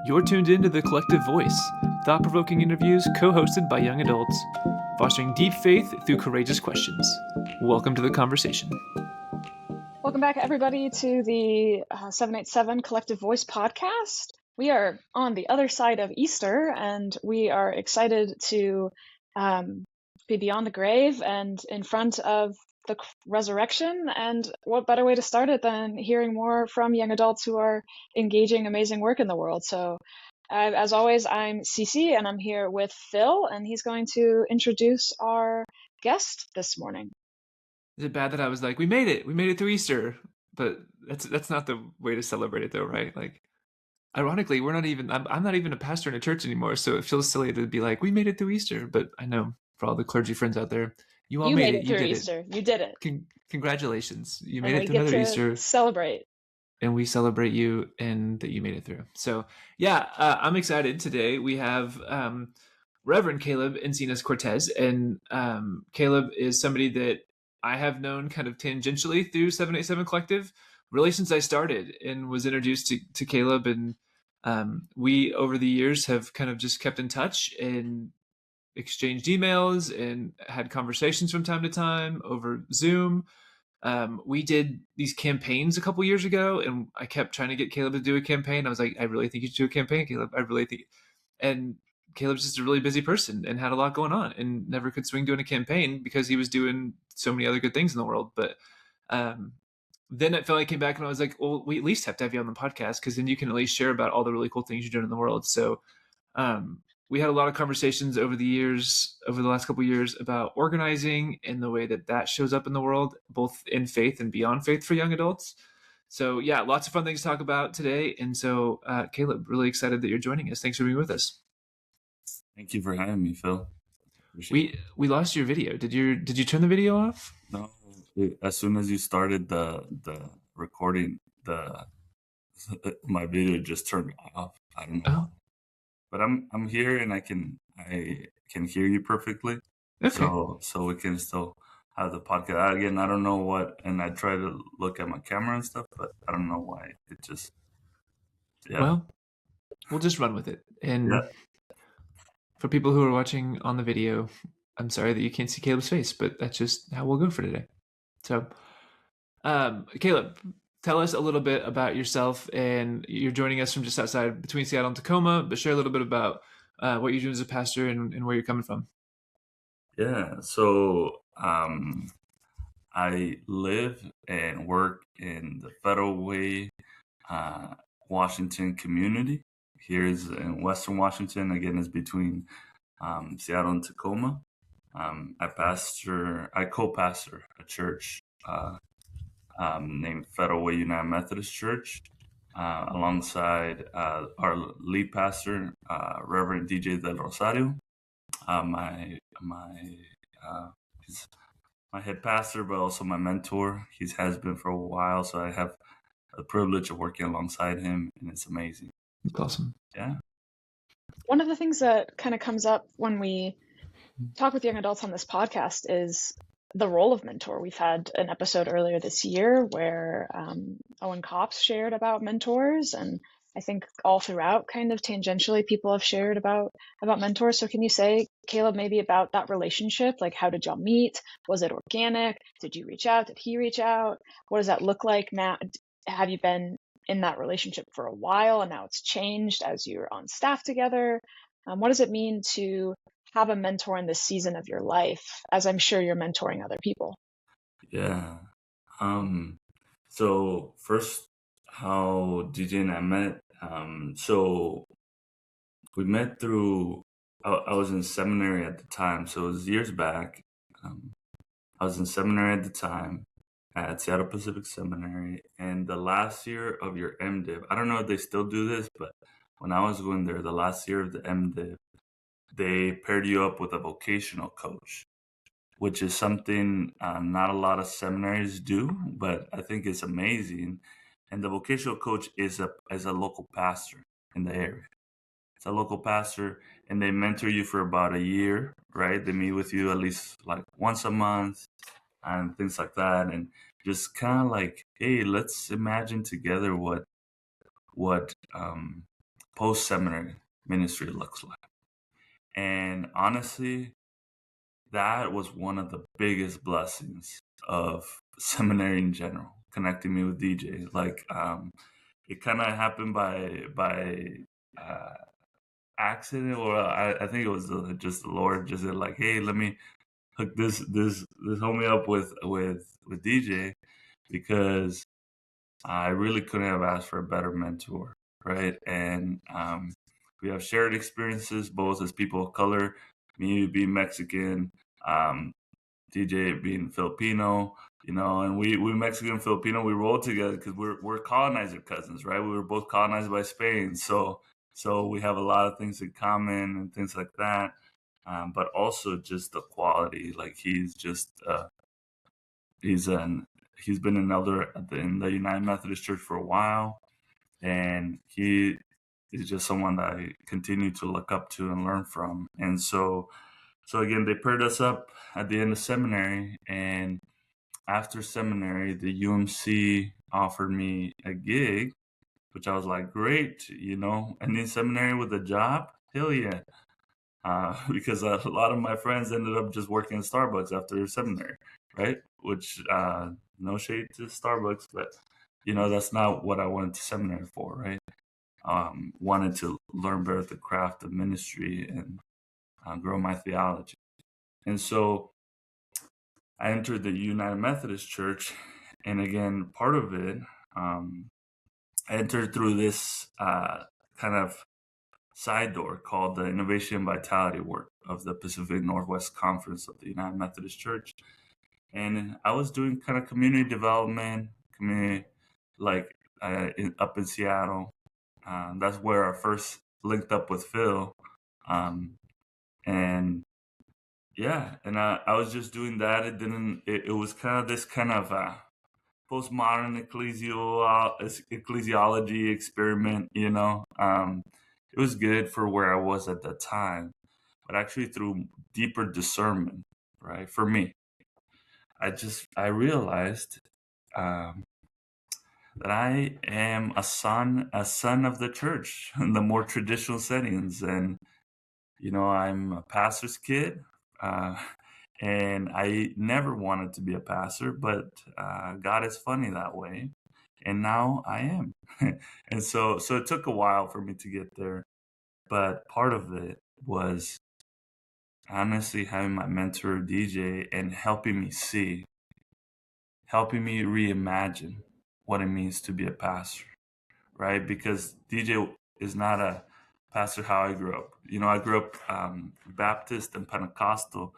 You're tuned into The Collective Voice, thought-provoking interviews co-hosted by young adults, fostering deep faith through courageous questions. Welcome to the conversation. Welcome back, everybody, to the 787 Collective Voice podcast. We are on the other side of Easter, and we are excited to be beyond the grave and in front of the resurrection. And what better way to start it than hearing more from young adults who are engaging amazing work in the world. So as always, I'm Cece, and I'm here with Phil, and he's going to introduce our guest this morning. Is it bad that I was like, we made it through Easter? But that's not the way to celebrate it, though, right? Like, ironically, I'm not even a pastor in a church anymore, so it feels silly to be like, we made it through Easter. But I know for all the clergy friends out there, you all made it. You did Easter. You did it. Congratulations. You made it through another Easter. Celebrate. And we celebrate you and that you made it through. So yeah, I'm excited. Today we have Reverend Caleb Encinas Cortés. And Caleb is somebody that I have known kind of tangentially through 787 Collective, really since I started, and was introduced to Caleb. And we, over the years, have kind of just kept in touch and exchanged emails and had conversations from time to time over Zoom. We did these campaigns a couple years ago, and I kept trying to get Caleb to do a campaign. I was like, I really think you should do a campaign, Caleb. I really think. And Caleb's just a really busy person and had a lot going on and never could swing doing a campaign because he was doing so many other good things in the world. But then it felt like I came back and I was like, well, we at least have to have you on the podcast because then you can at least share about all the really cool things you're doing in the world. So we had a lot of conversations over the last couple of years about organizing and the way that shows up in the world, both in faith and beyond faith for young adults. So yeah, lots of fun things to talk about today. And so Caleb, really excited that you're joining us. Thanks for being with us. Thank you for having me, Phil. We lost your video. Did you turn the video off? No. As soon as you started the recording, my video just turned off. I don't know. Oh. But I'm here and I can hear you perfectly. Okay. So we can still have the podcast. Again, I don't know what, and I try to look at my camera and stuff, but I don't know why it just. Yeah. Well, we'll just run with it. And for people who are watching on the video, I'm sorry that you can't see Caleb's face, but that's just how we'll go for today. So, Caleb, tell us a little bit about yourself, and you're joining us from just outside between Seattle and Tacoma, but share a little bit about what you're doing as a pastor and where you're coming from. Yeah, so I live and work in the Federal Way, Washington community. Here's in Western Washington. Again, it's between Seattle and Tacoma. I co-pastor a church named Federal Way United Methodist Church, alongside our lead pastor, Reverend DJ Del Rosario. He's my head pastor, but also my mentor. He has been for a while, so I have the privilege of working alongside him, and it's amazing. That's awesome. Yeah. One of the things that kind of comes up when we talk with young adults on this podcast is the role of mentor. We've had an episode earlier this year where Owen Copps shared about mentors, and I think all throughout, kind of tangentially, people have shared about mentors. So can you say, Caleb, maybe about that relationship? Like, how did y'all meet? Was it organic? Did you reach out? Did he reach out? What does that look like now? Have you been in that relationship for a while and now it's changed as you're on staff together? What does it mean to have a mentor in this season of your life, as I'm sure you're mentoring other people? Yeah. So first, how DJ and I met. So we met through, I was in seminary at the time. So it was years back. I was in seminary at the time at Seattle Pacific Seminary. And the last year of your MDiv, I don't know if they still do this, but when I was going there, the last year of the MDiv, they paired you up with a vocational coach, which is something not a lot of seminaries do, but I think it's amazing. And the vocational coach is a local pastor in the area. It's a local pastor, and they mentor you for about a year, right? They meet with you at least like once a month and things like that. And just kind of like, hey, let's imagine together what post-seminary ministry looks like. And honestly, that was one of the biggest blessings of seminary in general, connecting me with DJ. Like, it kind of happened by accident, or I think it was just the Lord just said like, hey, let me hook this homie up with DJ, because I really couldn't have asked for a better mentor, right? And we have shared experiences both as people of color, me being Mexican, DJ being Filipino, and we Mexican and Filipino, we roll together because we're colonizer cousins, right? We were both colonized by Spain, so we have a lot of things in common and things like that. But also just the quality, like he's been an elder in the United Methodist Church for a while, and he is just someone that I continue to look up to and learn from. And so again, they paired us up at the end of seminary, and after seminary, the UMC offered me a gig, which I was like, great, and in seminary with a job, hell yeah. Because a lot of my friends ended up just working at Starbucks after seminary, right? Which, no shade to Starbucks, but, that's not what I went to seminary for, right? Wanted to learn better the craft of ministry and grow my theology. And so I entered the United Methodist Church. And again, part of it, I entered through this kind of side door called the Innovation and Vitality work of the Pacific Northwest Conference of the United Methodist Church. And I was doing kind of community development, up in Seattle. That's where I first linked up with Phil. And yeah, and I was just doing that. It was kind of this kind of postmodern ecclesiology experiment, It was good for where I was at that time, but actually through deeper discernment, right? For me, I realized that I am a son of the church in the more traditional settings. And, I'm a pastor's kid, and I never wanted to be a pastor, but God is funny that way. And now I am. And so it took a while for me to get there. But part of it was honestly having my mentor, DJ, and helping me reimagine what it means to be a pastor, right? Because DJ is not a pastor how I grew up. I grew up Baptist and Pentecostal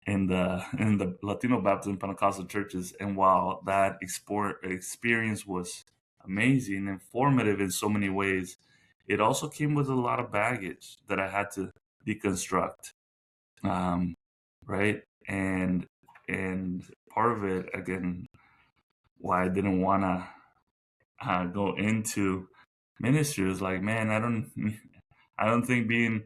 in the Latino Baptist and Pentecostal churches. And while that experience was amazing and formative in so many ways, it also came with a lot of baggage that I had to deconstruct, right? And part of it, again, why I didn't want to go into ministry was like, man, I don't think being,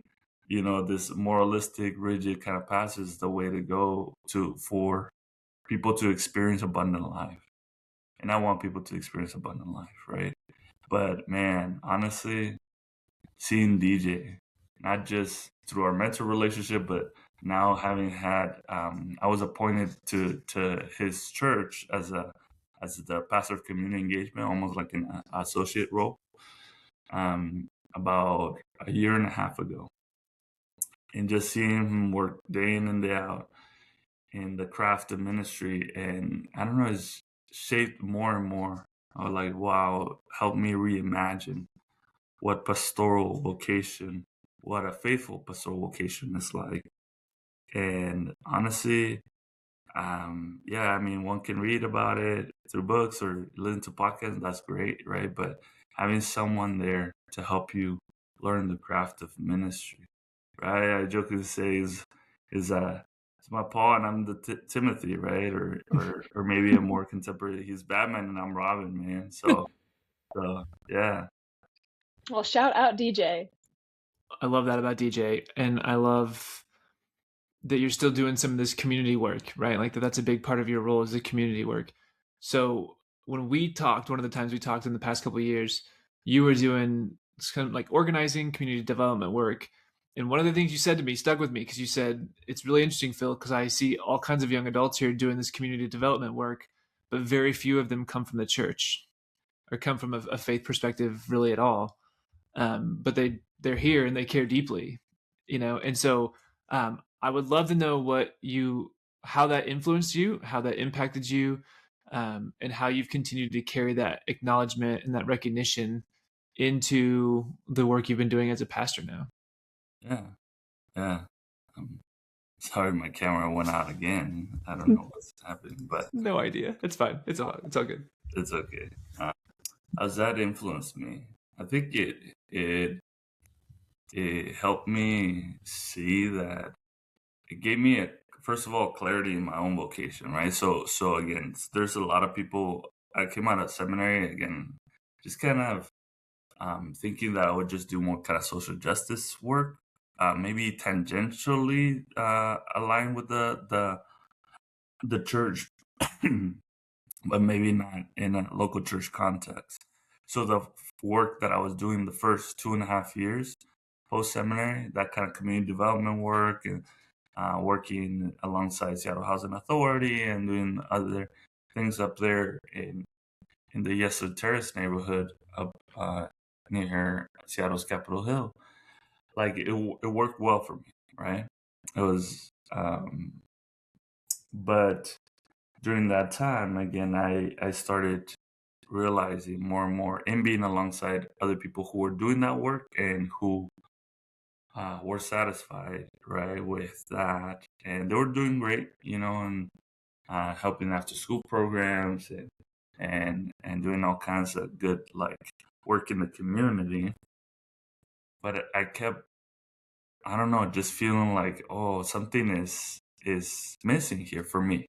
this moralistic, rigid kind of pastor is the way to go for people to experience abundant life. And I want people to experience abundant life, right? But man, honestly, seeing DJ, not just through our mentor relationship, but now having had, I was appointed to his church as the pastor of community engagement, almost like an associate role, about a year and a half ago. And just seeing him work day in and day out in the craft of ministry, and I don't know, it's shaped more and more. I was like, wow, help me reimagine what pastoral vocation, what a faithful pastoral vocation is like. And honestly, one can read about it through books or listen to podcasts. That's great, right? But having someone there to help you learn the craft of ministry, right? I jokingly say is my Paul and I'm the Timothy, right? Or maybe a more contemporary, he's Batman and I'm Robin, man. So yeah. Well, shout out DJ. I love that about DJ, and I love that you're still doing some of this community work, right? Like that's a big part of your role is the community work. So when we talked, one of the times we talked in the past couple of years, you were doing it's kind of like organizing community development work. And one of the things you said to me stuck with me, because you said, it's really interesting, Phil, because I see all kinds of young adults here doing this community development work, but very few of them come from the church or come from a faith perspective really at all. But they're here and they care deeply, And so I would love to know how that influenced you, how that impacted you, and how you've continued to carry that acknowledgement and that recognition into the work you've been doing as a pastor now. Yeah. Sorry, my camera went out again. I don't know what's happening, but no idea. It's fine. It's all good. It's okay. How's that influenced me? I think it helped me see that it gave me first of all, clarity in my own vocation, right? So again, there's a lot of people. I came out of seminary again, just kind of thinking that I would just do more kind of social justice work, maybe tangentially aligned with the church, but maybe not in a local church context. So the work that I was doing the first 2.5 years post seminary, that kind of community development work and working alongside Seattle Housing Authority and doing other things up there in the Yeso Terrace neighborhood up near Seattle's Capitol Hill. Like it worked well for me, right? It was, but during that time, again, I started realizing more and more and being alongside other people who were doing that work and who were satisfied, right, with that. And they were doing great, and helping after school programs and doing all kinds of good, like, work in the community. But I kept, I don't know, just feeling like, oh, something is missing here for me,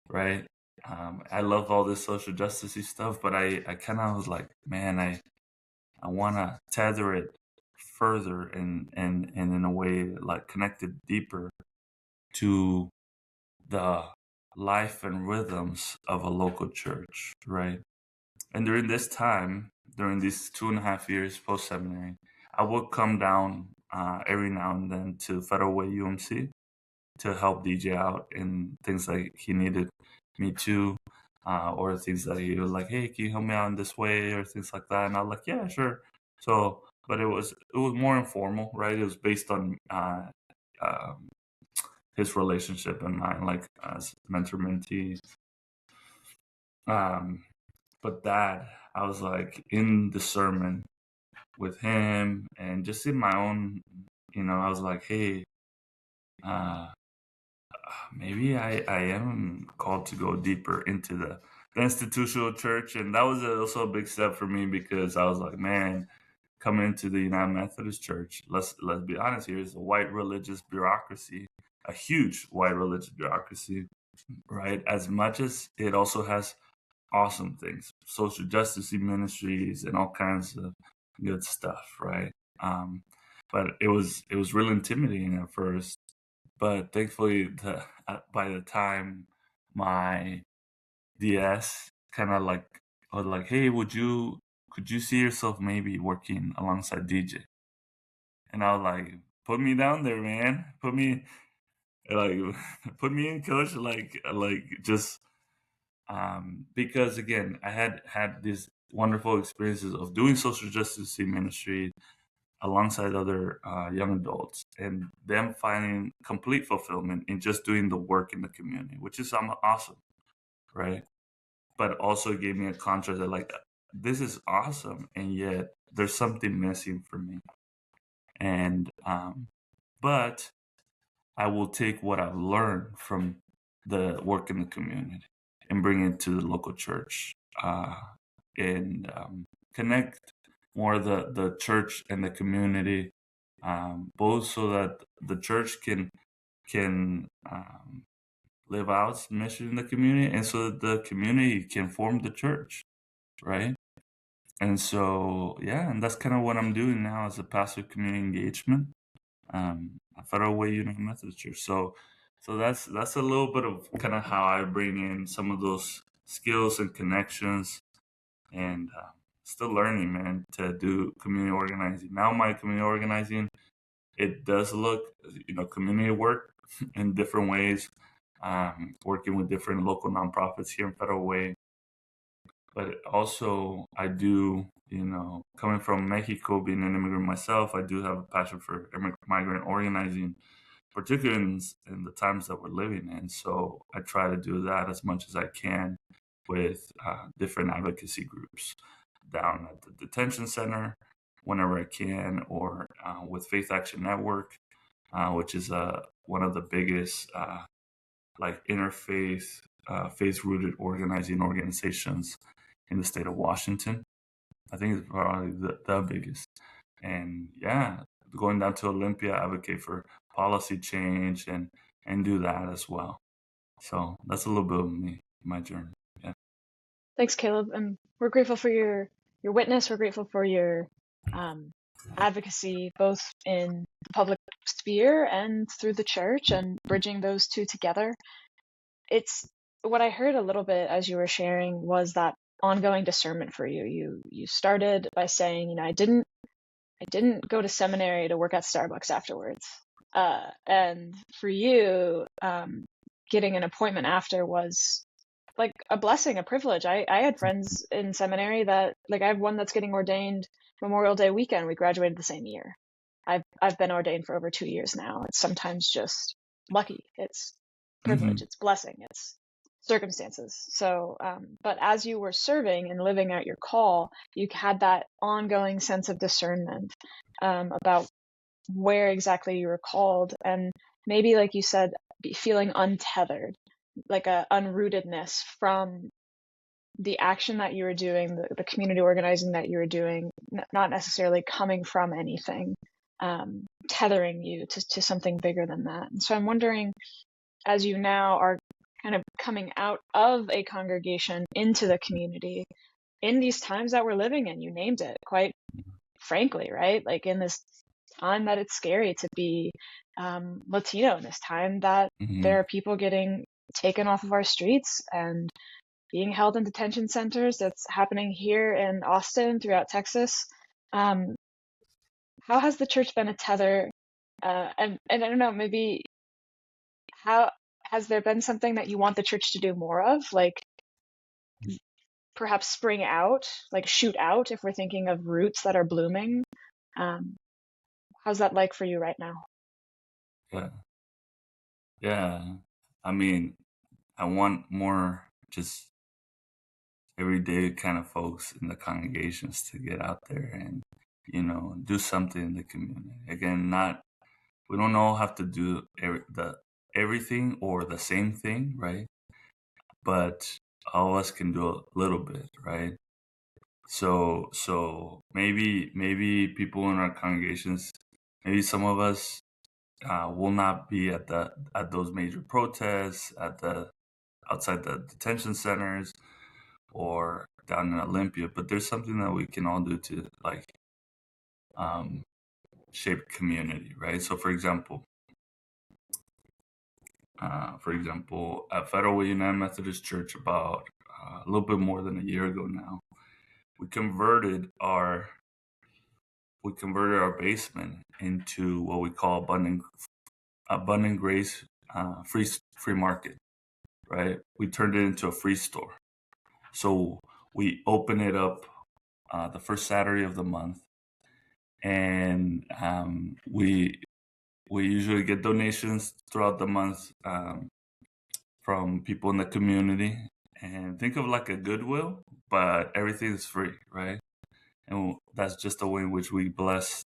right? I love all this social justice stuff, but I kind of was like, man, I want to tether it further and in a way like connected deeper to the life and rhythms of a local church, right? And during this time, during these 2.5 years post seminary, I would come down every now and then to Federal Way UMC to help DJ out in things like he needed me to, or things that he was like, hey, can you help me out in this way, or things like that. And I was like, yeah, sure. So, but it was more informal, right? It was based on his relationship and mine, like as mentor-mentee. But that, I was like in the sermon with him and just in my own, I was like, hey, maybe I am called to go deeper into the institutional church. And that was also a big step for me, because I was like, man, coming into the United Methodist Church, let's be honest here, is a white religious bureaucracy, a huge white religious bureaucracy, right? As much as it also has awesome things, social justice ministries and all kinds of good stuff, right? But it was really intimidating at first. But thankfully, by the time my DS kind of like was like, hey, could you see yourself maybe working alongside DJ? And I was like, put me down there, man. Put me in, coach. Like just because again, I had these wonderful experiences of doing social justice ministry alongside other young adults, and them finding complete fulfillment in just doing the work in the community, which is awesome, right? But also gave me a contrast that like, this is awesome, and yet there's something missing for me. And but I will take what I've learned from the work in the community and bring it to the local church, and connect more the church and the community, both so that the church can live out its mission in the community, and so that the community can form the church, right? And so, yeah, and that's kind of what I'm doing now as a pastor of community engagement at Federal Way United Methodist Church. So that's a little bit of kind of how I bring in some of those skills and connections and still learning, man, to do community organizing. Now my community organizing, it does look, community work in different ways, working with different local nonprofits here in Federal Way. But also I do, coming from Mexico, being an immigrant myself, I do have a passion for migrant organizing, particularly in the times that we're living in. So I try to do that as much as I can with different advocacy groups down at the detention center whenever I can, or with Faith Action Network, which is one of the biggest interfaith, faith-rooted organizing organizations in the state of Washington. I think it's probably the biggest. And yeah, going down to Olympia, advocate for policy change and do that as well. So that's a little bit of me, my journey. Yeah. Thanks, Caleb. And we're grateful for your witness. We're grateful for your advocacy, both in the public sphere and through the church, and bridging those two together. It's what I heard a little bit as you were sharing was that ongoing discernment for you. You started by saying, I didn't go to seminary to work at Starbucks afterwards. And for you, getting an appointment after was like a blessing, a privilege. I had friends in seminary that, like, I have one that's getting ordained Memorial Day weekend. We graduated the same year. I've been ordained for over 2 years now. It's sometimes just lucky. It's privilege. It's blessing. It's circumstances. So, but as you were serving and living out your call, you had that ongoing sense of discernment about where exactly you were called, and maybe, like you said, feeling untethered, like a unrootedness from the action that you were doing, the community organizing that you were doing, not necessarily coming from anything, tethering you to something bigger than that. And so I'm wondering, as you now are kind of coming out of a congregation into the community, in these times that we're living in, you named it quite frankly, right? Like in this time that it's scary to be Latino, in this time that there are people getting taken off of our streets and being held in detention centers. That's happening here in Austin, throughout Texas. How has the church been a tether? And I don't know, maybe how has there been something that you want the church to do more of? Like perhaps spring out, like shoot out, if we're thinking of roots that are blooming. How's that like for you right now? Yeah. I mean, I want more just everyday kind of folks in the congregations to get out there and, do something in the community. Again, we don't all have to do everything or the same thing, right? But all of us can do a little bit, right? So maybe people in our congregations, maybe some of us will not be at those major protests outside the detention centers or down in Olympia, but there's something that we can all do to shape community, right? So for example, at Federal Way United Methodist Church, about a little bit more than a year ago now, we converted our basement into what we call abundant grace free market, right? We turned it into a free store. So we open it up the first Saturday of the month, and we usually get donations throughout the month from people in the community. And think of like a Goodwill, but everything is free, right? And that's just the way in which we bless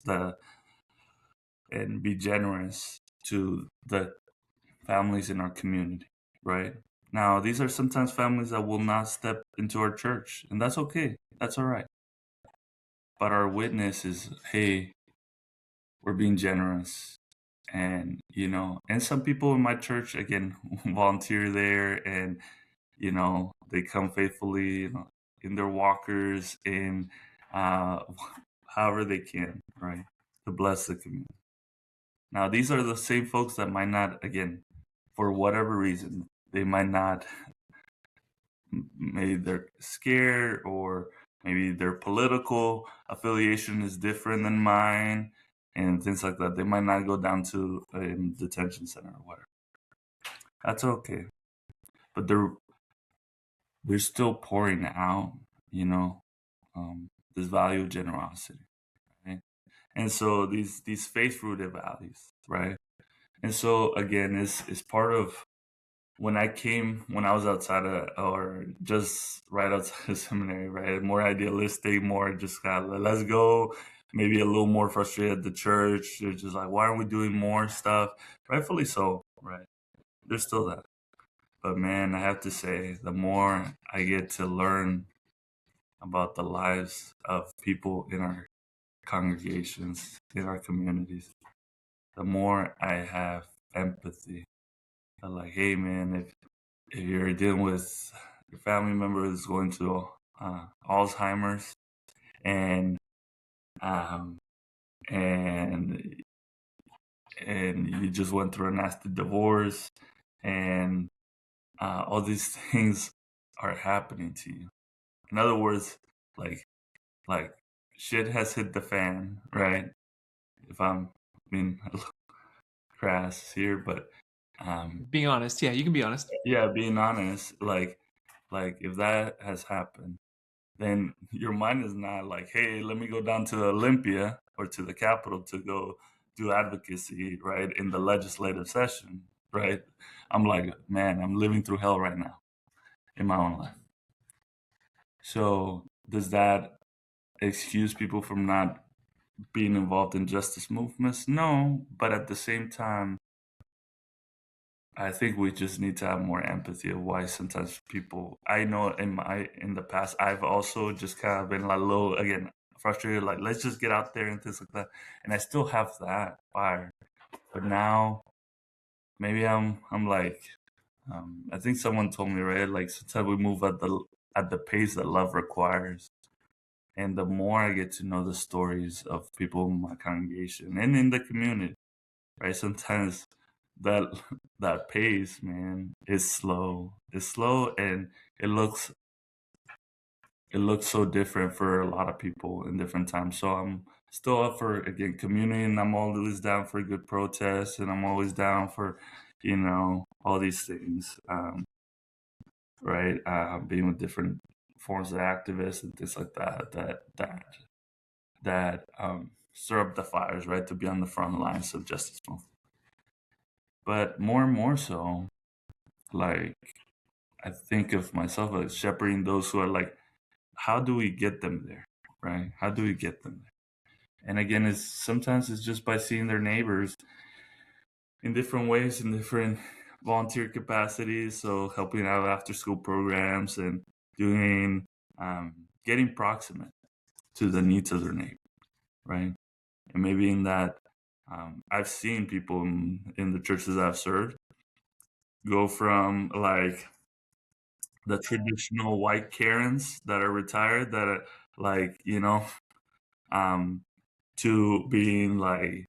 and be generous to the families in our community, right? Now, these are sometimes families that will not step into our church, and that's okay. That's all right. But our witness is, hey, we're being generous. And, and some people in my church, again, volunteer there, and, they come faithfully in their walkers, in however they can, right, to bless the community. Now, these are the same folks that might not, again, for whatever reason, they might not, maybe they're scared or maybe their political affiliation is different than mine, and things like that. They might not go down to a detention center or whatever. That's okay. But they're still pouring out, this value of generosity, right? And so these faith-rooted values, right? And so again, it's part of when I was outside of, or just right outside of seminary, right? More idealistic, more just kind of let's go. Maybe a little more frustrated at the church. They're just like, why aren't we doing more stuff? Rightfully so, right? There's still that. But man, I have to say, the more I get to learn about the lives of people in our congregations, in our communities, the more I have empathy. I'm like, hey man, if you're dealing with your family member is going through Alzheimer's, and and you just went through a nasty divorce, and all these things are happening to you. In other words, like shit has hit the fan, right? If I'm being a little crass here, but being honest, yeah, you can be honest. Yeah, being honest, like if that has happened, then your mind is not like, hey, let me go down to Olympia or to the Capitol to go do advocacy, right, in the legislative session, right? I'm like, man, I'm living through hell right now in my own life. So does that excuse people from not being involved in justice movements? No, but at the same time, I think we just need to have more empathy of why sometimes people. I know in the past I've also just kind of been like low again, frustrated, like let's just get out there and things like that. And I still have that fire, but now maybe I'm like, I think someone told me, right, like sometimes we move at the pace that love requires. And the more I get to know the stories of people in my congregation and in the community, right, sometimes that pace, man, is slow. It's slow, and it looks so different for a lot of people in different times. So I'm still up for, again, community, and I'm always down for good protests, and I'm always down for all these things, right? Being with different forms of activists and things like that stir up the fires, right, to be on the front lines of justice movement. But more and more so, like, I think of myself as shepherding those who are like, how do we get them there, right? How do we get them there? And again, sometimes it's just by seeing their neighbors in different ways, in different volunteer capacities. So helping out after school programs and doing, getting proximate to the needs of their neighbor, right? And maybe in that, I've seen people in the churches I've served go from like the traditional white Karens that are retired, that are like, to being like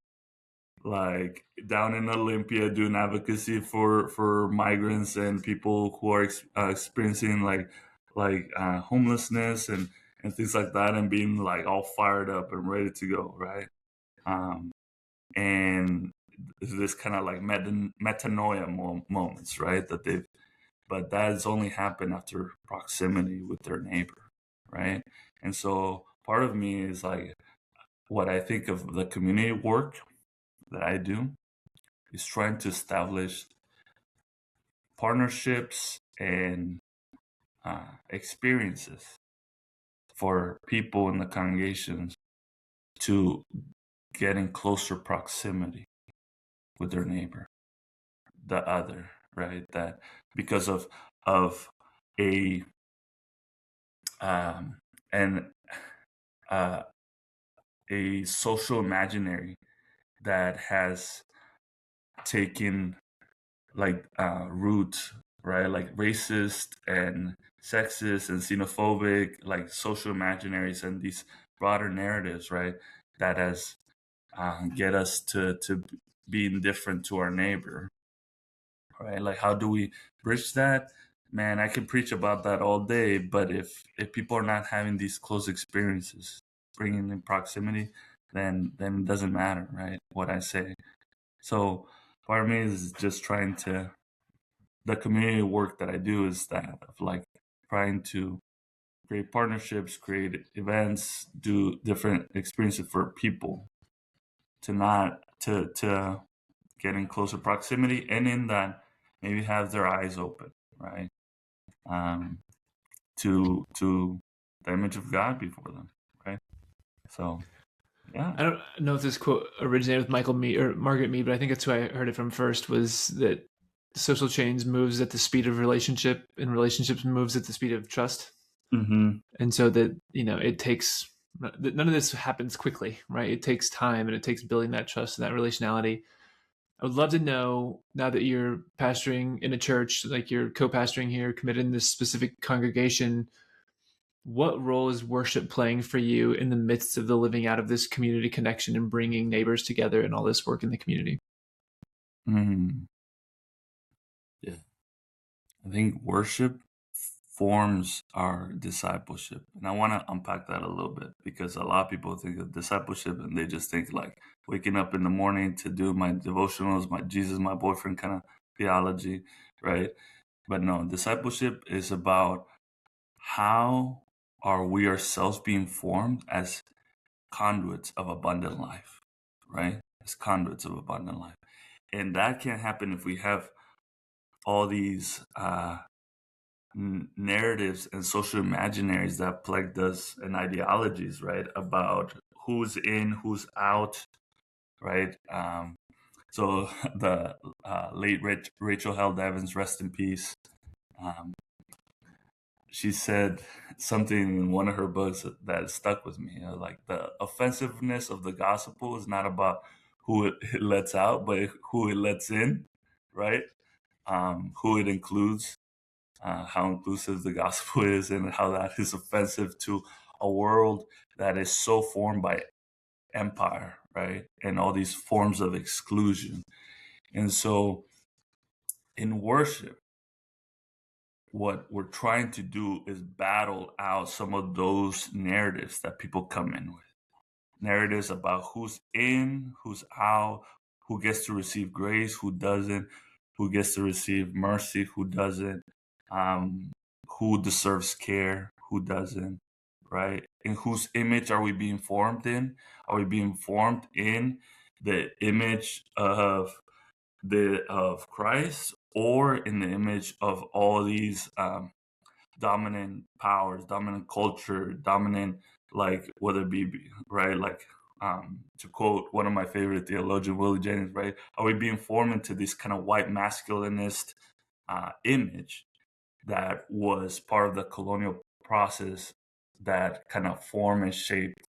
down in Olympia doing advocacy for migrants and people who are experiencing homelessness and things like that, and being like all fired up and ready to go, right? And this kind of like metanoia moments, right? But that has only happened after proximity with their neighbor, right? And so part of me is like, what I think of the community work that I do is trying to establish partnerships and experiences for people in the congregations to get in closer proximity with their neighbor, the other, right? That because of a and a social imaginary that has taken like root, right? Like racist and sexist and xenophobic, like social imaginaries and these broader narratives, right? That has get us to be indifferent to our neighbor, right? Like, how do we bridge that? man, I can preach about that all day, but if people are not having these close experiences, bringing in proximity, then it doesn't matter, right? What I say. So part of me is just trying to, the community work that I do is that of like trying to create partnerships, create events, do different experiences for people to not to get in closer proximity, and in that maybe have their eyes open, right? To the image of God before them, right? So, yeah. I don't know if this quote originated with Michael Mead or Margaret Mead, but I think that's who I heard it from first, was that social change moves at the speed of relationship, and relationships moves at the speed of trust. Mm-hmm. And so that, it takes, none of this happens quickly, right? It takes time, and it takes building that trust and that relationality. I would love to know, now that you're pastoring in a church, like you're co-pastoring here, committed in this specific congregation, what role is worship playing for you in the midst of the living out of this community connection and bringing neighbors together and all this work in the community? Yeah. I think worship forms our discipleship. And I want to unpack that a little bit, because a lot of people think of discipleship and they just think like waking up in the morning to do my devotionals, my Jesus, my boyfriend kind of theology, right? But no, discipleship is about how are we ourselves being formed as conduits of abundant life, right? As conduits of abundant life. And that can't happen if we have all these narratives and social imaginaries that plagued us, and ideologies, right? About who's in, who's out, right? So the late Rachel Held Evans, rest in peace, she said something in one of her books that stuck with me. Like, the offensiveness of the gospel is not about who it lets out, but who it lets in, right? Who it includes, how inclusive the gospel is, and how that is offensive to a world that is so formed by empire, right? And all these forms of exclusion. And so in worship, what we're trying to do is battle out some of those narratives that people come in with. Narratives about who's in, who's out, who gets to receive grace, who doesn't, who gets to receive mercy, who doesn't, who deserves care, who doesn't, right? In whose image are we being formed in? Are we being formed in the image of Christ, or in the image of all these dominant powers, dominant culture, dominant, like, whether it be, right, like, to quote one of my favorite theologians, Willie Jennings, right? Are we being formed into this kind of white masculinist image that was part of the colonial process that kind of formed and shaped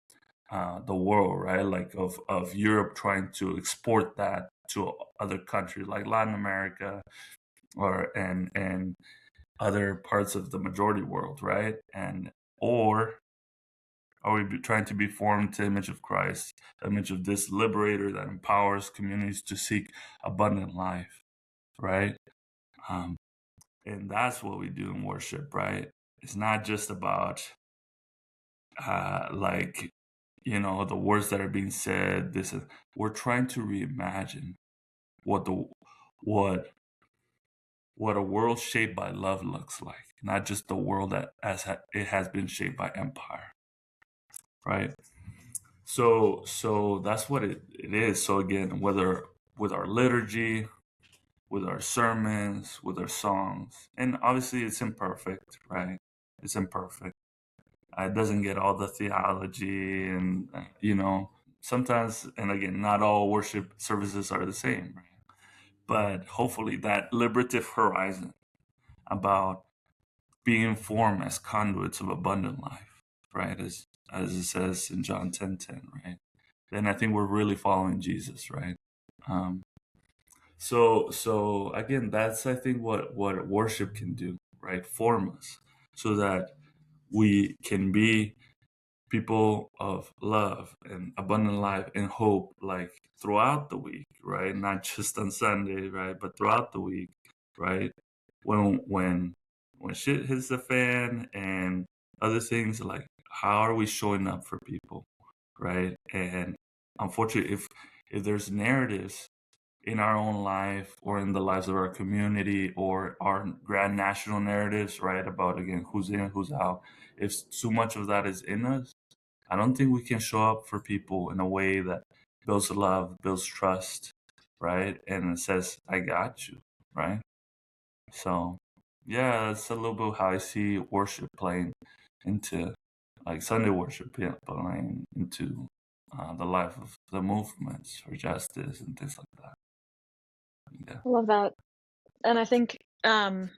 the world, right? Like of Europe trying to export that to other countries like Latin America, or and other parts of the majority world, right? Or are we trying to be formed to the image of Christ, the image of this liberator that empowers communities to seek abundant life, right? And that's what we do in worship, right? It's not just about like, the words that are being said. We're trying to reimagine what a world shaped by love looks like, not just the world that it has been shaped by empire, right? So that's what it is. So again, whether with our liturgy, with our sermons, with our songs, and obviously it's imperfect, right? It's imperfect. It doesn't get all the theology, and sometimes, and again, not all worship services are the same, right? But hopefully that liberative horizon about being formed as conduits of abundant life, right? As it says in John 10:10, right? Then I think we're really following Jesus, right? So again, that's, I think, what worship can do, right? Form us so that we can be people of love and abundant life and hope, like throughout the week, right? Not just on Sunday, right? But throughout the week, right? When when shit hits the fan and other things, like how are we showing up for people, right? And unfortunately, if there's narratives in our own life or in the lives of our community or our grand national narratives, right, about again who's in, who's out, if too much of that is in us, I don't think we can show up for people in a way that builds love, builds trust, right, and it says, I got you, right? So yeah, that's a little bit how I see worship playing into, like Sunday worship, yeah, playing into the life of the movements for justice and things like that. Yeah. I love that. And I think, I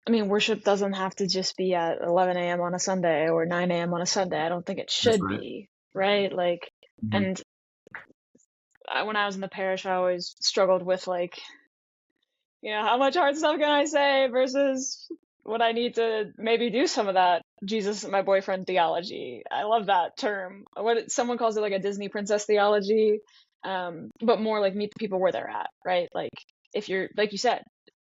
mean, worship doesn't have to just be at 11 a.m. on a Sunday or 9 a.m. on a Sunday. I don't think it That's should right. be, right? Like, Mhm. and when I was in the parish, I always struggled with, like, how much hard stuff can I say versus what I need to maybe do some of that Jesus, my boyfriend theology. I love that term. Someone calls it like a Disney princess theology, but more like meet the people where they're at, right? Like if you're, like you said,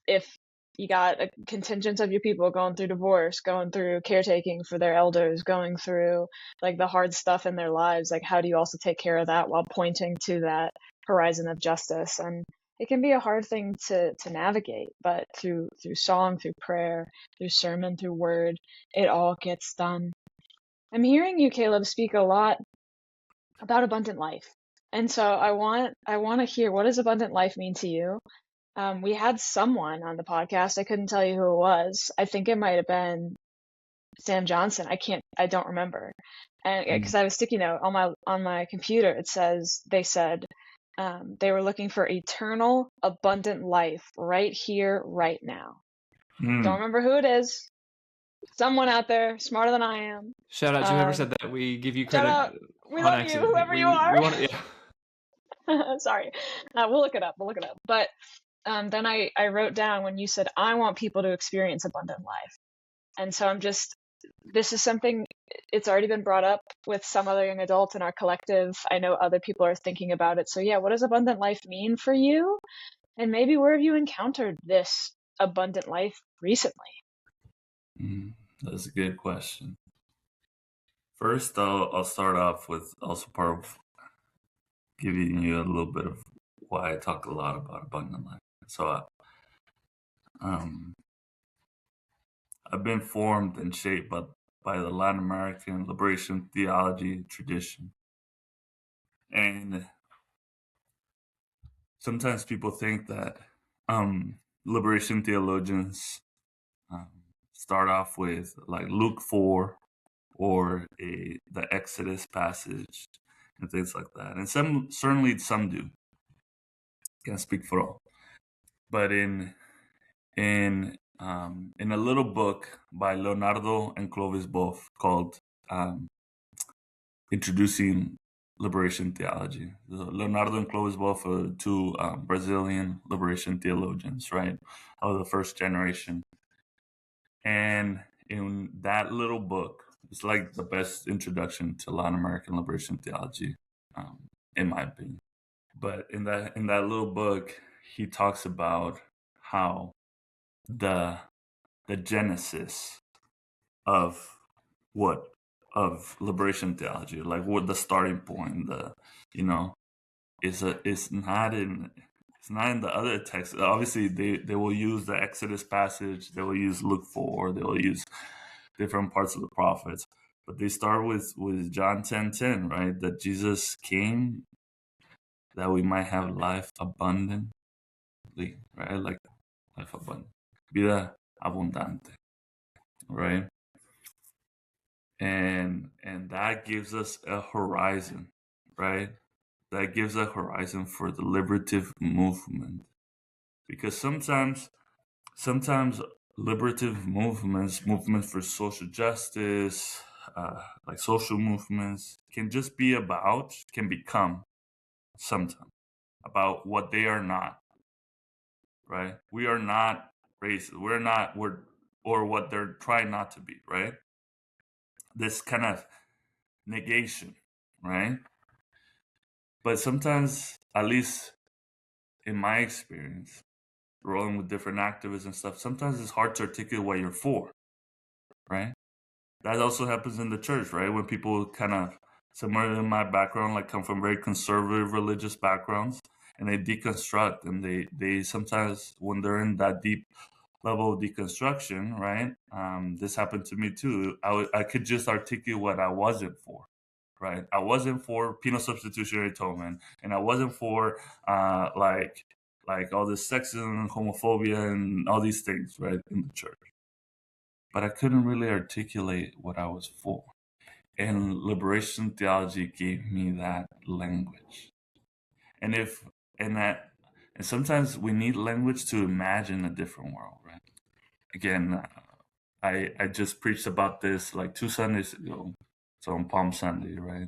if you got a contingent of your people going through divorce, going through caretaking for their elders, going through like the hard stuff in their lives, like how do you also take care of that while pointing to that horizon of justice? And it can be a hard thing to navigate, but through song, through prayer, through sermon, through word, it all gets done. I'm hearing you, Caleb, speak a lot about abundant life. And so I want to hear, what does abundant life mean to you? We had someone on the podcast. I couldn't tell you who it was. I think it might have been Sam Johnson. I don't remember. And because I have a sticky note on my computer, it says, they said, they were looking for eternal, abundant life right here, right now. Don't remember who it is. Someone out there smarter than I am. Shout out to whoever said that. We give you Shout credit out. We on love accident. you, whoever you are. We want to, yeah. Sorry. We'll look it up. But then I wrote down when you said, I want people to experience abundant life. And so this is something, it's already been brought up with some other young adults in our collective. I know other people are thinking about it. So yeah, what does abundant life mean for you? And maybe where have you encountered this abundant life recently? That's a good question. First, I'll start off with also part of giving you a little bit of why I talk a lot about abundant life. So I've been formed and shaped by the Latin American liberation theology tradition. And sometimes people think that liberation theologians start off with like Luke 4 or the Exodus passage and things like that. And certainly some do. Can't speak for all. But in a little book by Leonardo and Clovis Boff called Introducing Liberation Theology. Leonardo and Clovis Boff are two Brazilian liberation theologians, right, of the first generation. And in that little book, it's like the best introduction to Latin American liberation theology, in my opinion. But in that little book, he talks about how the genesis of liberation theology, like what the starting point, it's not in the other texts. Obviously, they will use the Exodus passage, they will use Luke 4, they will use different parts of the prophets, but they start with John 10:10, right? That Jesus came that we might have life abundantly, right? Like life abundant, vida abundante, right? And that gives us a horizon, right? That gives a horizon for the liberative movement, because sometimes liberative movements for social justice, like social movements, can become sometimes about what they are not, right? We are not racist. Or what they're trying not to be, right? This kind of negation, right? But sometimes, at least in my experience, rolling with different activists and stuff, sometimes it's hard to articulate what you're for, right? That also happens in the church, right? When people kind of, similar in my background, like come from very conservative religious backgrounds, and they deconstruct, and they sometimes, when they're in that deep level of deconstruction, right? This happened to me too. I could just articulate what I wasn't for, right? I wasn't for penal substitutionary atonement, and I wasn't for like all this sexism and homophobia and all these things, right, in the church. But I couldn't really articulate what I was for. And liberation theology gave me that language. And sometimes we need language to imagine a different world, right? Again, I just preached about this like 2 Sundays ago. So on Palm Sunday, right?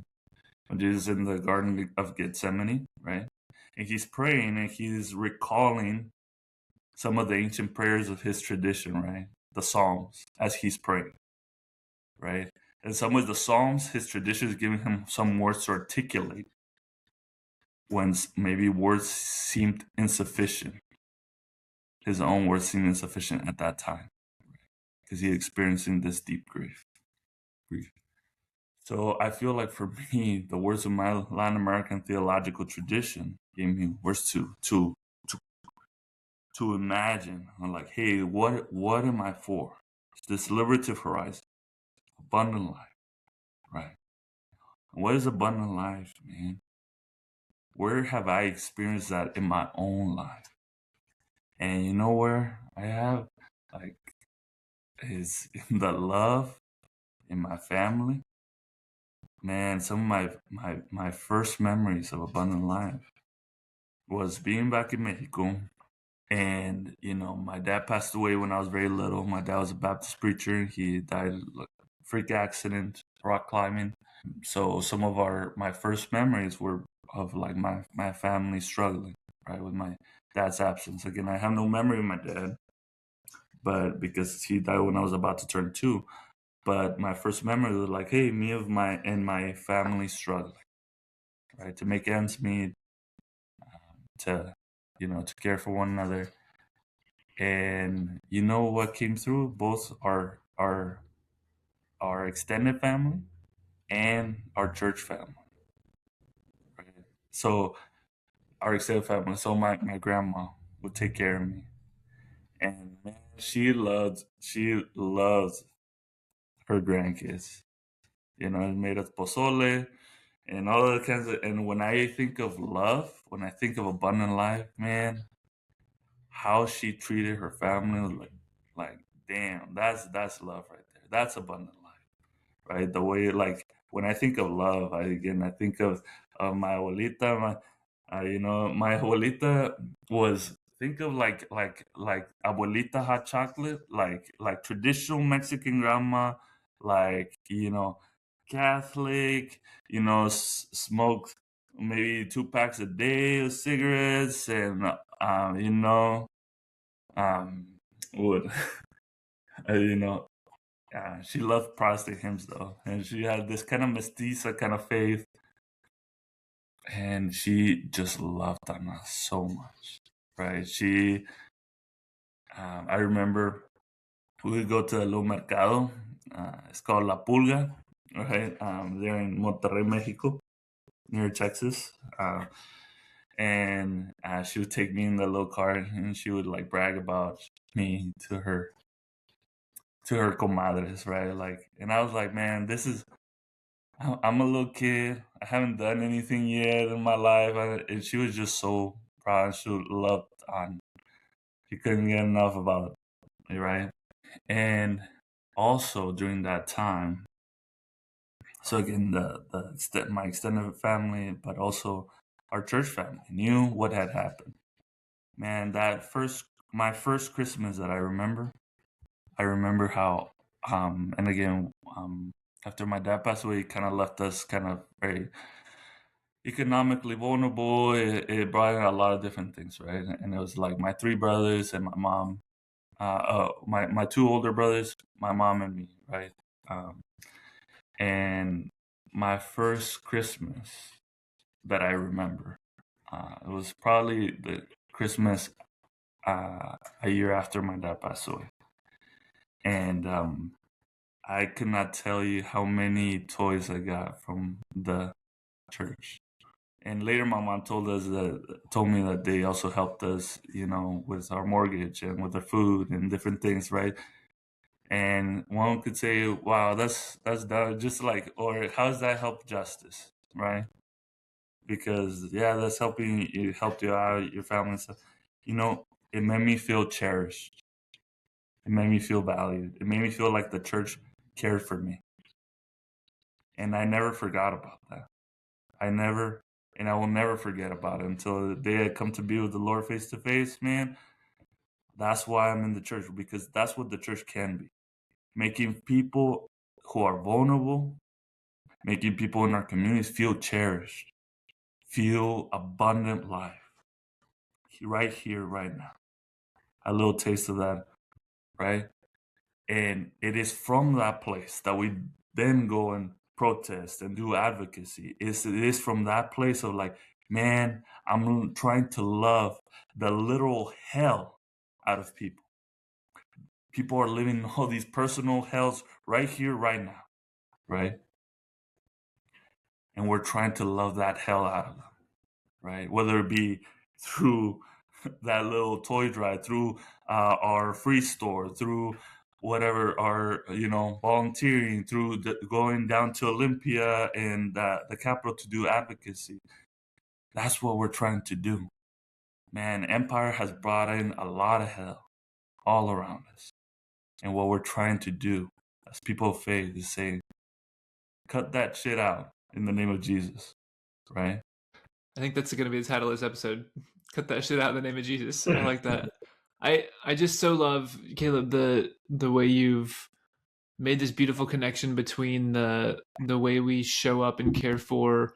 When Jesus is in the Garden of Gethsemane, right? And he's praying and he's recalling some of the ancient prayers of his tradition, right? The Psalms, as he's praying, right? In some ways, the Psalms, his tradition is giving him some words to articulate when maybe words seemed insufficient. His own words seemed insufficient at that time because he's experiencing this deep grief. So I feel like for me, the words of my Latin American theological tradition gave me words to imagine. I'm like, hey, what am I for? It's this liberative horizon, abundant life, right? And what is abundant life, man? Where have I experienced that in my own life? And you know where I have, like, is in the love in my family. Man, some of my first memories of abundant life was being back in Mexico. And, you know, my dad passed away when I was very little. My dad was a Baptist preacher. He died like freak accident, rock climbing. So some of my first memories were of like my family struggling, right, with my dad's absence. Again, I have no memory of my dad, but because he died when I was about to turn 2. But my first memory was like, hey, me and my family struggling, right, to make ends meet, to care for one another. And you know what came through? Both our extended family and our church family. Right? So our extended family. So my grandma would take care of me, and man, she loves her grandkids. You know, made us pozole and all the kinds of. And when I think of love, when I think of abundant life, man, how she treated her family, like damn, that's love right there. That's abundant life, right? The way, like, when I think of love, I think of my abuelita. My abuelita was, think of like abuelita hot chocolate, like traditional Mexican grandma, like, Catholic, smoked maybe 2 packs a day of cigarettes, and would she loved Protestant hymns though, and she had this kind of mestiza kind of faith, and she just loved Anna so much, right? I remember we would go to the little mercado. It's called La Pulga, right? There in Monterrey, Mexico, near Texas. And she would take me in the little car, and she would like brag about me to her comadres, right? Like, and I was like, man, I'm a little kid. I haven't done anything yet in my life. And she was just so proud. She loved on. She couldn't get enough about me, right? And also during that time, so again, my extended family, but also our church family knew what had happened. Man, my first Christmas that I remember how, and again, after my dad passed away, it kind of left us kind of very economically vulnerable. It brought in a lot of different things, right? And it was like my 3 brothers and my mom, my 2 older brothers, my mom and me, right? And my first Christmas that I remember, it was probably the Christmas a year after my dad passed away. And I could not tell you how many toys I got from the church. And later my mom told me that they also helped us, with our mortgage and with our food and different things, right? And one could say, wow, that's just like, or how does that help justice, right? Because that's helped you out, your family and stuff. It made me feel cherished. It made me feel valued. It made me feel like the church cared for me. And I never forgot about that. And I will never forget about it until the day I come to be with the Lord face to face, man. That's why I'm in the church, because that's what the church can be. Making people who are vulnerable, making people in our communities feel cherished, feel abundant life. Right here, right now. A little taste of that, right? And it is from that place that we then go and protest and do advocacy. It is from that place of like, man, I'm trying to love the literal hell out of people. People are living all these personal hells right here, right now, right? And we're trying to love that hell out of them, right? Whether it be through that little toy drive, through our free store, through whatever, our volunteering, through going down to Olympia and the Capitol to do advocacy. That's what we're trying to do. Man, Empire has brought in a lot of hell all around us. And what we're trying to do as people of faith is say, cut that shit out in the name of Jesus, right? I think that's going to be the title of this episode. Cut that shit out in the name of Jesus. I like that. I just so love, Caleb, the way you've made this beautiful connection between the way we show up and care for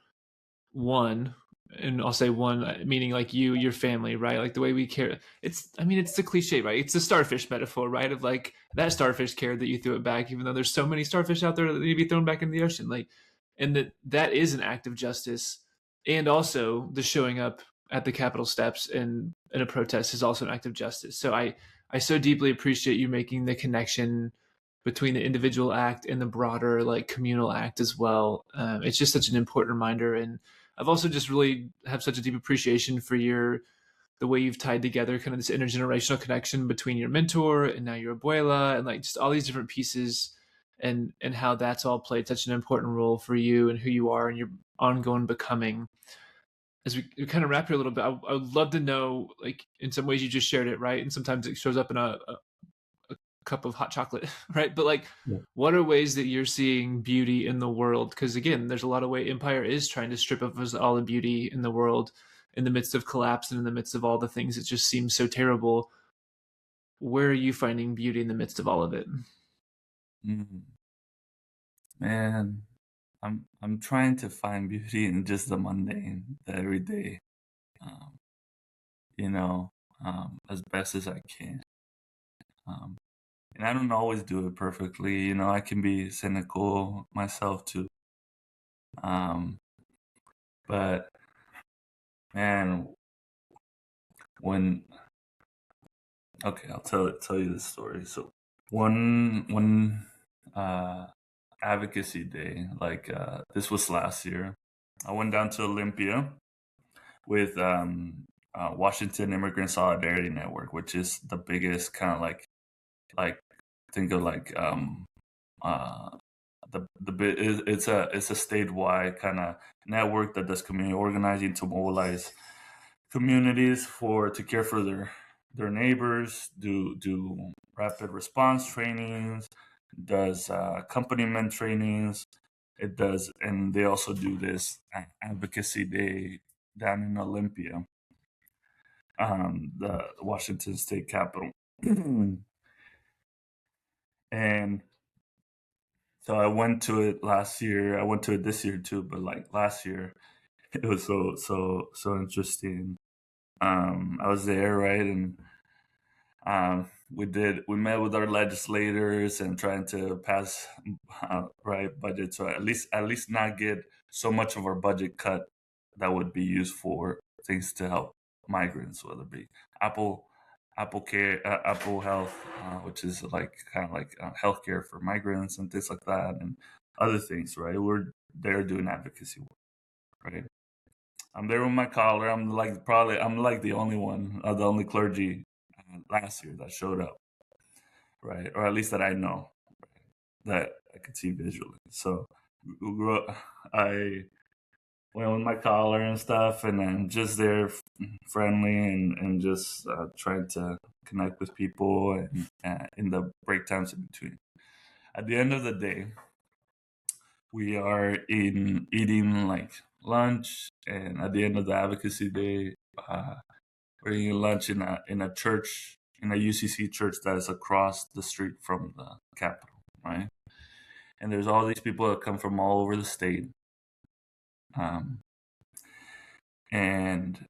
one, and I'll say one meaning like you, your family, right? Like the way we care. It's the cliche, right? It's the starfish metaphor, right? Of like that starfish cared that you threw it back, even though there's so many starfish out there that need to be thrown back in the ocean. Like, and that is an act of justice. And also the showing up at the Capitol steps in a protest is also an act of justice. So I so deeply appreciate you making the connection between the individual act and the broader like communal act as well. It's just such an important reminder. And I've also just really have such a deep appreciation for the way you've tied together kind of this intergenerational connection between your mentor and now your abuela, and like just all these different pieces, and how that's all played such an important role for you and who you are and your ongoing becoming. As we kind of wrap here a little bit, I would love to know, like, in some ways you just shared it, right? And sometimes it shows up in a cup of hot chocolate, right? But like, what are ways that you're seeing beauty in the world? Because again, there's a lot of way Empire is trying to strip of us all the beauty in the world in the midst of collapse and in the midst of all the things that just seem so terrible. Where are you finding beauty in the midst of all of it? Man, I'm trying to find beauty in just the mundane, the everyday, as best as I can. And I don't always do it perfectly. I can be cynical myself too. But man, I'll tell you this story. So one advocacy day, like this was last year, I went down to Olympia with Washington Immigrant Solidarity Network, which is the biggest kind of like think of like it's a statewide kind of network that does community organizing to mobilize communities to care for their neighbors, do rapid response trainings, does accompaniment trainings. It does, and they also do this advocacy day down in Olympia, the Washington State Capitol. And so I went to it last year. I went to it this year too, but like last year, it was so interesting. I was there, right, and we met with our legislators and trying to pass budget, so at least not get so much of our budget cut that would be used for things to help migrants, whether it be Apple Apple Care, Apple Health, which is like kind of like healthcare for migrants and things like that, and other things, right? We're there doing advocacy work, right? I'm there with my collar. I'm like the only one, the only clergy last year that showed up, right? Or at least that I know, that I could see visually. So I went with my collar and stuff, and then just there, friendly and just trying to connect with people and in the break times in between. At the end of the day, we are eating like lunch, and at the end of the advocacy day, we're eating lunch in a church, in a UCC church that is across the street from the Capitol, right? And there's all these people that come from all over the state. And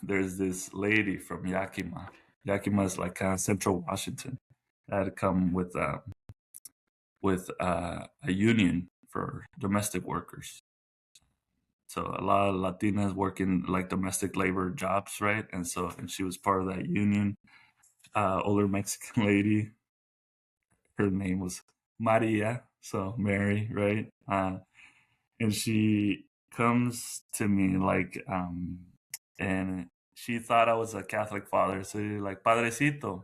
there's this lady from Yakima. Yakima is like kind of central Washington that had come with a union for domestic workers. So a lot of Latinas working like domestic labor jobs, right? And she was part of that union. Older Mexican lady. Her name was Maria, so Mary, right? And she comes to me like, and she thought I was a Catholic father. So you're like, Padrecito,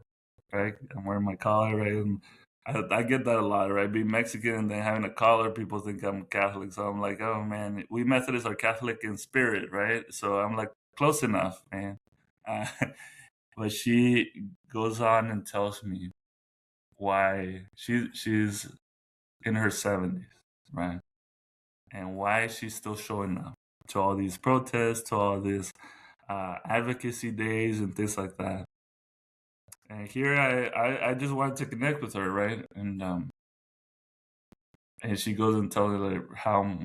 right? I'm wearing my collar, right? And I get that a lot, right? Being Mexican and then having a collar, people think I'm Catholic. So I'm like, oh man, we Methodists are Catholic in spirit, right? So I'm like, close enough, man. But she goes on and tells me why she's in her 70s, right? And why she's still showing up to all these protests, to all these advocacy days and things like that. And here I just wanted to connect with her, right? And she goes and tells me like how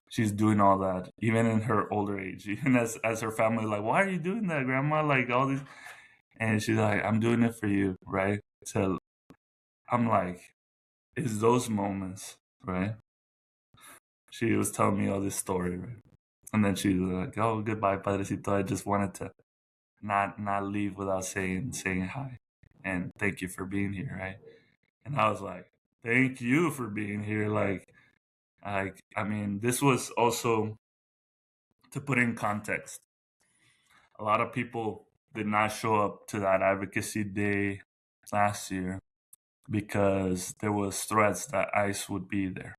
she's doing all that, even in her older age, even as her family like, why are you doing that, Grandma? Like all these, and she's like, I'm doing it for you, right? So I'm like, it's those moments, right? She was telling me all this story, right? And then she was like, oh, goodbye, Padrecito. I just wanted to not leave without saying hi and thank you for being here, right? And I was like, thank you for being here. I mean, this was also to put in context. A lot of people did not show up to that advocacy day last year because there was threats that ICE would be there.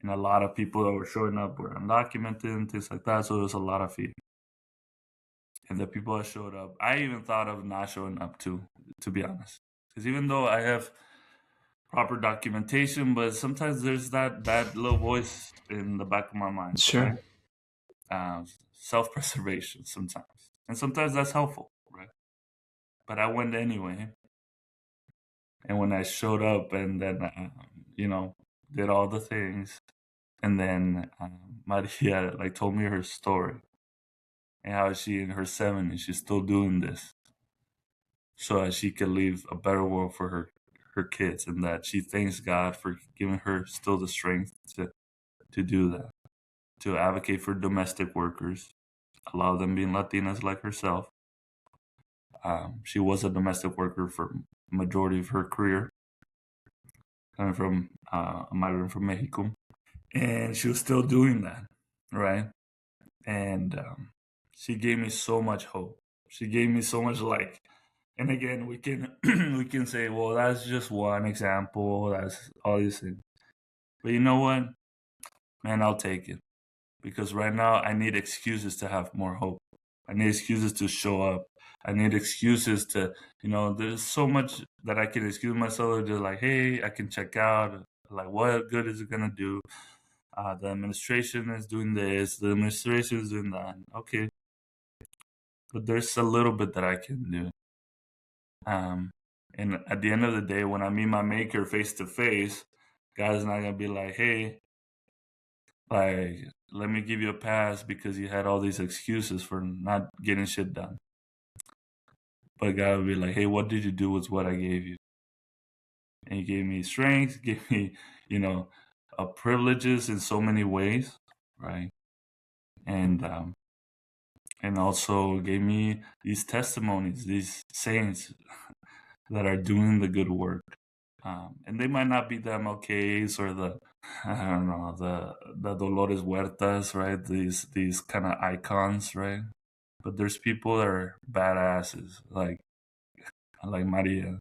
And a lot of people that were showing up were undocumented and things like that. So there was a lot of fear. And the people that showed up, I even thought of not showing up too, to be honest. Because even though I have proper documentation, but sometimes there's that little voice in the back of my mind. Sure. Right? Self-preservation sometimes. And sometimes that's helpful, right? But I went anyway. And when I showed up and then, did all the things, and then Maria told me her story and how she in her 70s, she's still doing this so that she could leave a better world for her kids, and that she thanks God for giving her still the strength to do that, to advocate for domestic workers, a lot of them being Latinas like herself. She was a domestic worker for majority of her career, coming from a migrant from Mexico, and she was still doing that, right? And she gave me so much hope. She gave me so much and again, we can we can say, well, that's just one example. That's all these things. But you know what, man, I'll take it, because right now I need excuses to have more hope. I need excuses to show up. I need excuses to, there's so much that I can excuse myself to, like, hey, I can check out. Like, what good is it gonna do? The administration is doing this. The administration is doing that. Okay, but there's a little bit that I can do. And at the end of the day, when I meet my maker face to face, God's not gonna be like, hey, let me give you a pass because you had all these excuses for not getting shit done. But God will be like, hey, what did you do with what I gave you? And He gave me strength, gave me, privileges in so many ways, right? And and also gave me these testimonies, these saints that are doing the good work. And they might not be the MLKs or the, I don't know, the Dolores Huertas, right? These kind of icons, right? But there's people that are badasses, like Maria,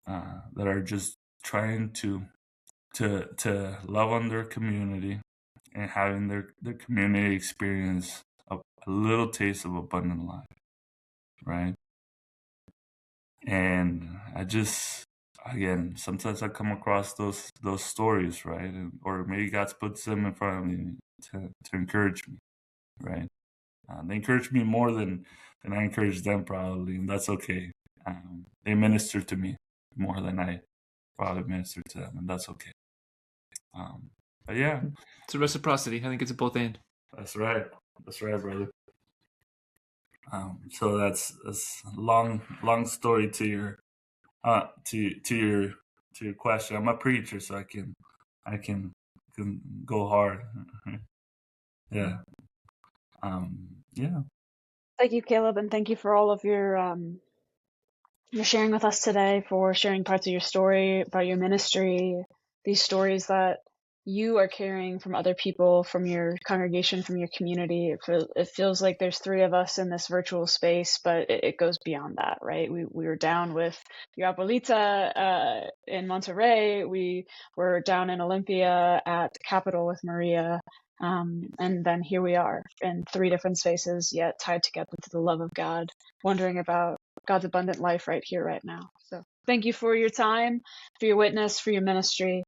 that are just trying to love on their community and having their community experience a little taste of abundant life, right? And I just, again, sometimes I come across those stories, right? Or maybe God puts them in front of me to encourage me, right? They encourage me more than I encourage them, probably, and that's okay. They minister to me more than I probably minister to them, and that's okay. But yeah, it's a reciprocity. I think it's a both and. That's right, brother. So that's long story to your to your question. I'm a preacher, so I can go hard. Yeah. Yeah. Thank you, Caleb, and thank you for all of your sharing with us today, for sharing parts of your story about your ministry, these stories that you are carrying from other people, from your congregation, from your community. It feels like there's three of us in this virtual space, but it goes beyond that, right? We were down with your abuelita in Monterrey. We were down in Olympia at Capitol with Maria. And then here we are in three different spaces, yet tied together to the love of God, wondering about God's abundant life right here, right now. So thank you for your time, for your witness, for your ministry,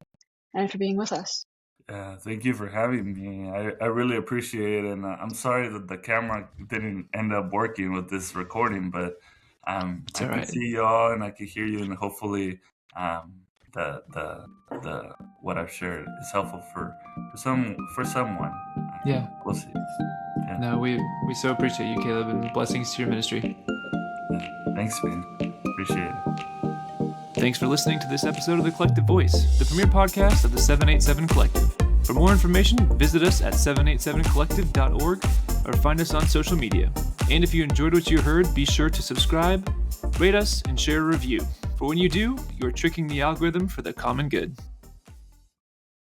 and for being with us. Yeah, thank you for having me. I really appreciate it, and I'm sorry that the camera didn't end up working with this recording, but I can see y'all and I can hear you, and hopefully the what I've shared is helpful for someone. Yeah, we'll see. Yeah. No, we so appreciate you, Caleb, and blessings to your ministry. Yeah. Thanks, man. Appreciate it. Thanks for listening to this episode of The Collective Voice, the premier podcast of the 787 Collective. For more information, visit us at 787collective.org or find us on social media. And if you enjoyed what you heard, be sure to subscribe, rate us, and share a review. For when you do, you're tricking the algorithm for the common good.